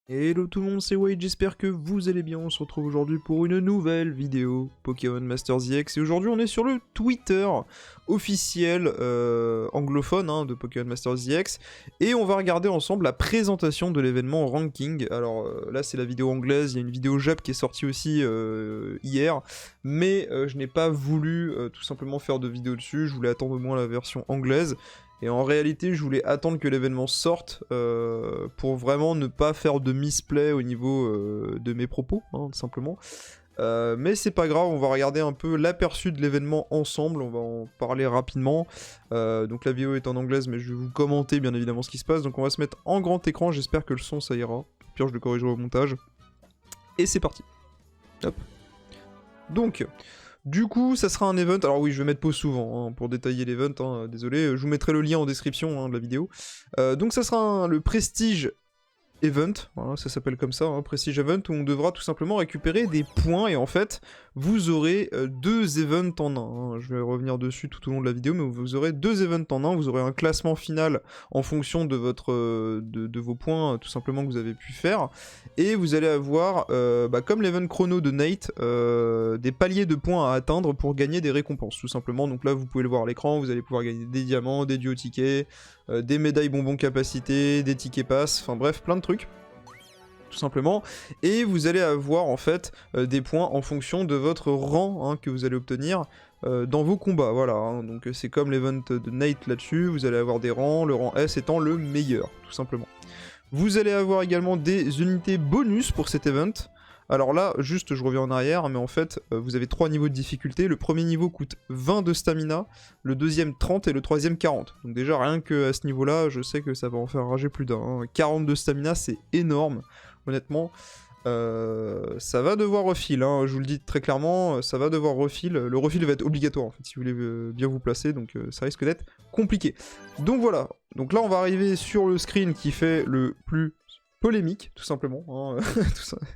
Hello tout le monde, c'est Wade, j'espère que vous allez bien. On se retrouve aujourd'hui pour une nouvelle vidéo Pokémon Masters EX. Et aujourd'hui on est sur le Twitter officiel anglophone de Pokémon Masters EX. Et on va regarder ensemble la présentation de l'événement Ranking. Alors là c'est la vidéo anglaise, il y a une vidéo Jap qui est sortie aussi hier. Mais je n'ai pas voulu tout simplement faire de vidéo dessus, je voulais attendre au moins la version anglaise. Et en réalité, je voulais attendre que l'événement sorte pour vraiment ne pas faire de misplay au niveau de mes propos, tout simplement. Mais c'est pas grave, on va regarder un peu l'aperçu de l'événement ensemble, on va en parler rapidement. Donc la vidéo est en anglaise, mais je vais vous commenter bien évidemment ce qui se passe. Donc on va se mettre en grand écran, j'espère que le son ça ira. Au pire, je le corrigerai au montage. Et c'est parti. Hop. Donc... Du coup, ça sera un event, alors oui, je vais mettre pause souvent, pour détailler l'event, désolé, je vous mettrai le lien en description de la vidéo. Donc ça sera le Prestige Event, voilà, ça s'appelle comme ça, Prestige Event, où on devra tout simplement récupérer des points, et en fait, vous aurez deux events en un. Je vais revenir dessus tout au long de la vidéo, mais vous aurez deux events en un, vous aurez un classement final en fonction de de vos points, tout simplement, que vous avez pu faire, et vous allez avoir, comme l'event chrono de Nate, des paliers de points à atteindre pour gagner des récompenses, tout simplement. Donc là, vous pouvez le voir à l'écran, vous allez pouvoir gagner des diamants, des duo tickets, des médailles bonbons capacité, des tickets pass, enfin bref, plein de trucs, tout simplement. Et vous allez avoir en fait des points en fonction de votre rang que vous allez obtenir dans vos combats, voilà. Donc c'est comme l'event de Nate là-dessus, vous allez avoir des rangs, le rang S étant le meilleur, tout simplement. Vous allez avoir également des unités bonus pour cet event. Alors là, juste je reviens en arrière, mais en fait, vous avez 3 niveaux de difficulté. Le premier niveau coûte 20 de stamina, le deuxième 30 et le troisième 40. Donc déjà, rien que à ce niveau-là, je sais que ça va en faire rager plus d'un. 40 de stamina, c'est énorme, honnêtement. Ça va devoir refill, je vous le dis très clairement, ça va devoir refill. Le refill va être obligatoire, en fait, si vous voulez bien vous placer, donc ça risque d'être compliqué. Donc voilà, donc là on va arriver sur le screen qui fait le plus polémique, tout simplement.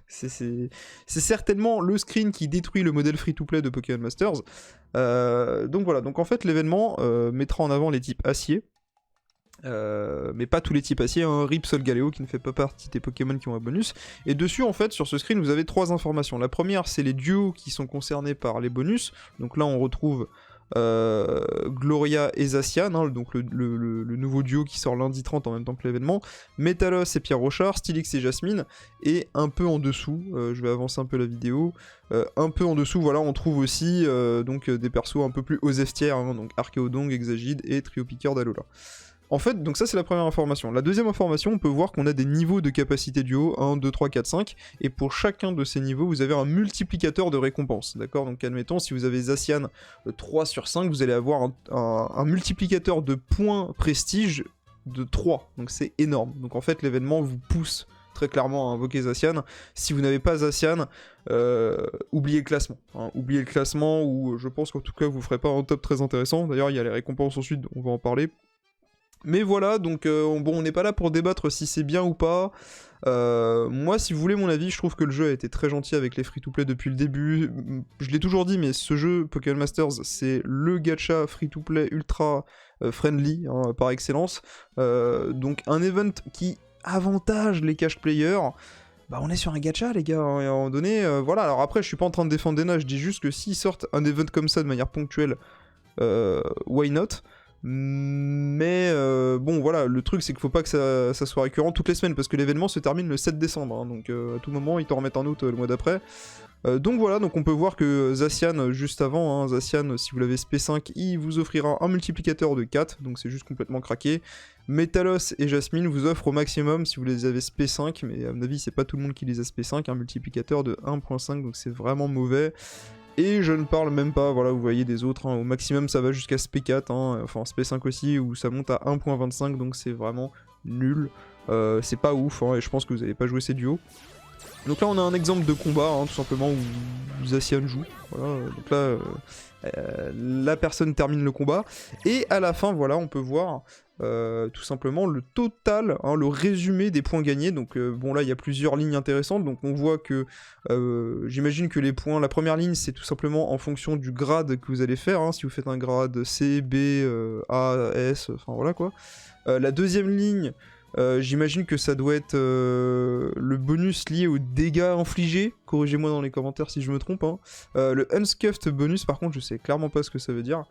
C'est certainement le screen qui détruit le modèle free-to-play de Pokémon Masters. Donc voilà, donc en fait l'événement mettra en avant les types acier. Mais pas tous les types acier, Rip Solgaleo qui ne fait pas partie des Pokémon qui ont un bonus. Et dessus, en fait, sur ce screen, vous avez 3 informations. La première, c'est les duos qui sont concernés par les bonus. Donc là, on retrouve Gloria et Zacian, donc le nouveau duo qui sort lundi 30 en même temps que l'événement. Metalos et Pierre Rochard, Stylix et Jasmine. Et un peu en dessous, je vais avancer un peu la vidéo, un peu en dessous, voilà, on trouve aussi donc des persos un peu plus oseftières, donc Archaeodong, Exagide et Trio Piqueur d'Alola. En fait, donc ça c'est la première information. La deuxième information, on peut voir qu'on a des niveaux de capacité duo, 1, 2, 3, 4, 5, et pour chacun de ces niveaux, vous avez un multiplicateur de récompenses, d'accord? Donc admettons, si vous avez Zacian 3 sur 5, vous allez avoir un multiplicateur de points prestige de 3, donc c'est énorme. Donc en fait, l'événement vous pousse très clairement à invoquer Zacian. Si vous n'avez pas Zacian, oubliez le classement. Oubliez le classement, ou je pense qu'en tout cas, vous ferez pas un top très intéressant. D'ailleurs, il y a les récompenses ensuite, on va en parler. Mais voilà, donc bon, on n'est pas là pour débattre si c'est bien ou pas. Moi, si vous voulez mon avis, je trouve que le jeu a été très gentil avec les free-to-play depuis le début. Je l'ai toujours dit, mais ce jeu, Pokémon Masters, c'est le gacha free-to-play ultra friendly, par excellence. Donc un event qui avantage les cash players. Bah on est sur un gacha les gars, à un moment donné, voilà. Alors après, je suis pas en train de défendre Dena, je dis juste que s'ils sortent un event comme ça de manière ponctuelle, why not? Mais bon voilà, le truc c'est qu'il faut pas que ça soit récurrent toutes les semaines parce que l'événement se termine le 7 décembre, donc à tout moment ils t'en remettent en août le mois d'après. Donc voilà, donc on peut voir que Zacian juste avant, Zacian si vous l'avez SP5 il vous offrira un multiplicateur de 4, donc c'est juste complètement craqué. Metalos et Jasmine vous offrent au maximum si vous les avez SP5, mais à mon avis c'est pas tout le monde qui les a SP5, un multiplicateur de 1.5, donc c'est vraiment mauvais. Et je ne parle même pas, voilà, vous voyez des autres, au maximum ça va jusqu'à SP4, enfin SP5 aussi, où ça monte à 1.25, donc c'est vraiment nul. C'est pas ouf, et je pense que vous n'allez pas jouer ces duos. Donc là on a un exemple de combat, tout simplement, où Zacian joue, voilà, donc là, la personne termine le combat, et à la fin, voilà, on peut voir... tout simplement le total, le résumé des points gagnés. Donc bon là il y a plusieurs lignes intéressantes, donc on voit que j'imagine que les points, la première ligne c'est tout simplement en fonction du grade que vous allez faire, si vous faites un grade C, B, A, S, enfin voilà quoi. La deuxième ligne J'imagine que ça doit être le bonus lié aux dégâts infligés. Corrigez-moi dans les commentaires si je me trompe. Hein. Le Unscuffed bonus, par contre, je sais clairement pas ce que ça veut dire.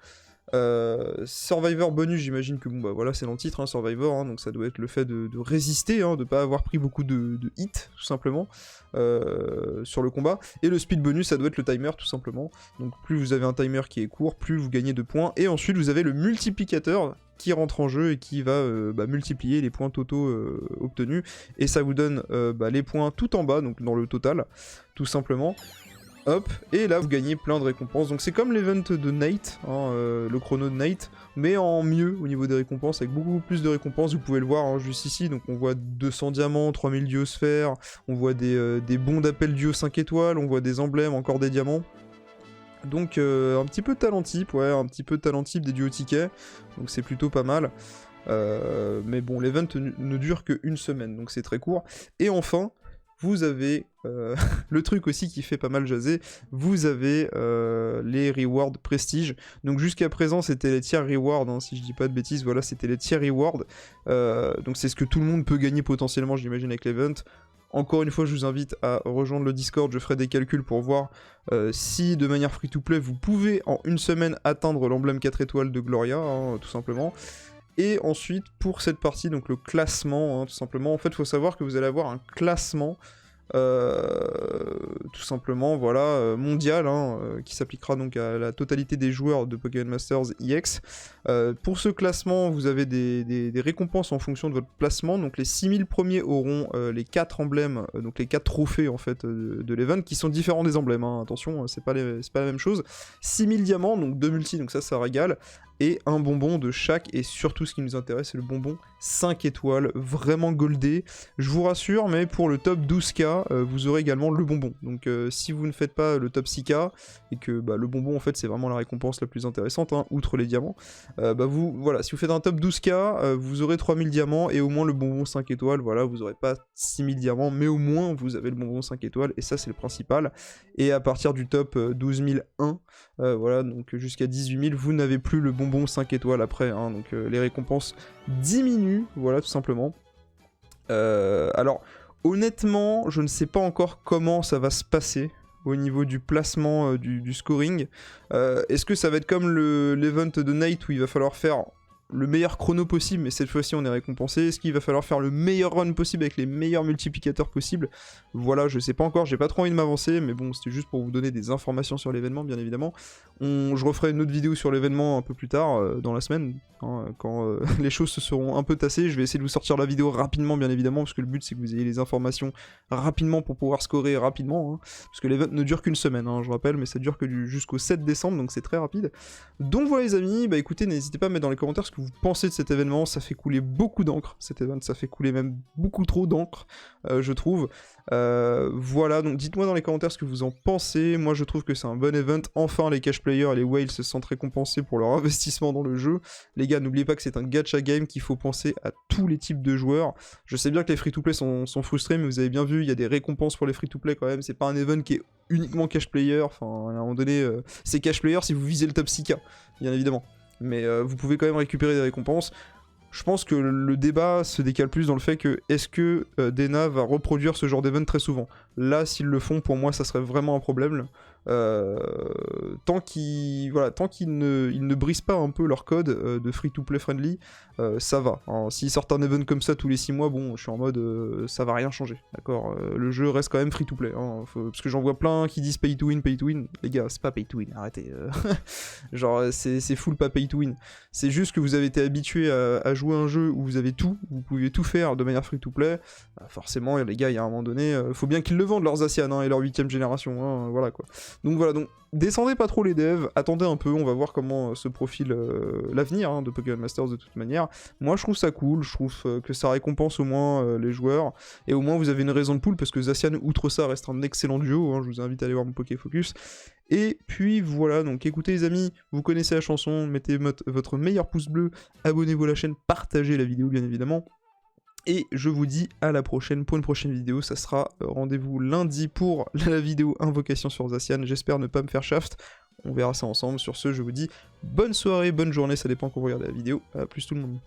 Survivor bonus, j'imagine que bon bah voilà, c'est dans le titre, hein, Survivor, hein, donc ça doit être le fait de résister, hein, de pas avoir pris beaucoup de hits, tout simplement, sur le combat. Et le speed bonus, ça doit être le timer, tout simplement. Donc plus vous avez un timer qui est court, plus vous gagnez de points. Et ensuite, vous avez le multiplicateur qui rentre en jeu et qui va multiplier les points totaux obtenus. Et ça vous donne les points tout en bas, donc dans le total, tout simplement. Hop, et là vous gagnez plein de récompenses. Donc c'est comme l'event de Nate, hein, le chrono de Nate, mais en mieux au niveau des récompenses, avec beaucoup plus de récompenses. Vous pouvez le voir hein, juste ici. Donc on voit 200 diamants, 3000 duosphères, on voit des bons d'appel duo 5 étoiles, on voit des emblèmes, encore des diamants. Donc un petit peu talent type, ouais, un petit peu talent type des duo tickets, donc c'est plutôt pas mal. Mais bon, l'event ne dure qu'une semaine, donc c'est très court. Et enfin, vous avez le truc aussi qui fait pas mal jaser, vous avez les rewards prestige. Donc jusqu'à présent c'était les tiers rewards, hein, si je dis pas de bêtises, voilà, c'était les tiers rewards. Donc c'est ce que tout le monde peut gagner potentiellement, j'imagine, avec l'event. Encore une fois, je vous invite à rejoindre le Discord, je ferai des calculs pour voir si de manière free-to-play, vous pouvez en une semaine atteindre l'emblème 4 étoiles de Gloria, hein, tout simplement. Et ensuite, pour cette partie, donc le classement, hein, tout simplement, en fait, il faut savoir que vous allez avoir un classement, tout simplement, voilà, mondial, hein, qui s'appliquera donc à la totalité des joueurs de Pokémon Masters EX. Pour ce classement, vous avez des récompenses en fonction de votre placement, donc les 6000 premiers auront les 4 emblèmes, donc les 4 trophées en fait de l'event, qui sont différents des emblèmes, hein, attention, c'est pas la même chose. 6000 diamants, donc 2 multi, donc ça régale. Et un bonbon de chaque, et surtout ce qui nous intéresse, c'est le bonbon 5 étoiles, vraiment goldé. Je vous rassure, mais pour le top 12K, vous aurez également le bonbon. Donc si vous ne faites pas le top 6K, et que le bonbon en fait c'est vraiment la récompense la plus intéressante, hein, outre les diamants, voilà, si vous faites un top 12K, vous aurez 3000 diamants, et au moins le bonbon 5 étoiles, voilà, vous aurez pas 6000 diamants, mais au moins vous avez le bonbon 5 étoiles, et ça c'est le principal. Et à partir du top 12001, voilà, donc jusqu'à 18000, vous n'avez plus le bonbon 5 étoiles après, hein, donc les récompenses diminuent, voilà, tout simplement. Alors, honnêtement, je ne sais pas encore comment ça va se passer au niveau du placement du scoring. Est-ce que ça va être comme l'event de Nate où il va falloir faire le meilleur chrono possible, mais cette fois-ci on est récompensé? Est-ce qu'il va falloir faire le meilleur run possible avec les meilleurs multiplicateurs possibles? Voilà, je sais pas encore, j'ai pas trop envie de m'avancer, mais bon, c'était juste pour vous donner des informations sur l'événement, bien évidemment. Je referai une autre vidéo sur l'événement un peu plus tard, dans la semaine, hein, quand les choses se seront un peu tassées. Je vais essayer de vous sortir la vidéo rapidement, bien évidemment, parce que le but c'est que vous ayez les informations rapidement pour pouvoir scorer rapidement, hein, parce que l'événement ne dure qu'une semaine, hein, je rappelle, mais ça dure que jusqu'au 7 décembre, donc c'est très rapide. Donc voilà les amis, bah écoutez, n'hésitez pas à mettre dans les commentaires ce que vous pensez de cet événement. Ça fait couler beaucoup d'encre, cet événement, ça fait couler même beaucoup trop d'encre, je trouve. Voilà, donc dites-moi dans les commentaires ce que vous en pensez. Moi je trouve que c'est un bon event. Enfin les cash players et les whales se sentent récompensés pour leur investissement dans le jeu. Les gars, n'oubliez pas que c'est un gacha game, qu'il faut penser à tous les types de joueurs. Je sais bien que les free-to-play sont frustrés, mais vous avez bien vu, il y a des récompenses pour les free-to-play quand même. C'est pas un event qui est uniquement cash player. Enfin, à un moment donné, c'est cash player si vous visez le top 6K, bien évidemment. Mais vous pouvez quand même récupérer des récompenses. Je pense que le débat se décale plus dans le fait que est-ce que Dena va reproduire ce genre d'event très souvent. Là, s'ils le font, pour moi, ça serait vraiment un problème. Tant qu'ils ne brisent pas un peu leur code de free-to-play friendly, ça va. S'ils sortent un event comme ça tous les 6 mois, bon, je suis en mode ça va rien changer, d'accord. Le jeu reste quand même free-to-play, hein, parce que j'en vois plein qui disent pay to win, pay to win. Les gars, c'est pas pay to win, arrêtez. Genre, c'est full pas pay to win. C'est juste que vous avez été habitué à jouer un jeu où vous avez tout, vous pouvez tout faire de manière free-to-play. Forcément, les gars, il y a un moment donné, faut bien qu'ils le vendent, leurs Zacian, hein, et leur 8ème génération, hein, voilà quoi. Donc voilà, donc descendez pas trop les devs, attendez un peu, on va voir comment se profile l'avenir, hein, de Pokémon Masters de toute manière. Moi je trouve ça cool, je trouve que ça récompense au moins les joueurs, et au moins vous avez une raison de pool, parce que Zacian, outre ça, reste un excellent duo, hein, je vous invite à aller voir mon Pokéfocus. Et puis voilà, donc écoutez les amis, vous connaissez la chanson, mettez votre meilleur pouce bleu, abonnez-vous à la chaîne, partagez la vidéo bien évidemment. Et je vous dis à la prochaine pour une prochaine vidéo, ça sera rendez-vous lundi pour la vidéo Invocation sur Zacian, j'espère ne pas me faire shaft, on verra ça ensemble. Sur ce, je vous dis bonne soirée, bonne journée, ça dépend quand vous regardez la vidéo, à plus tout le monde.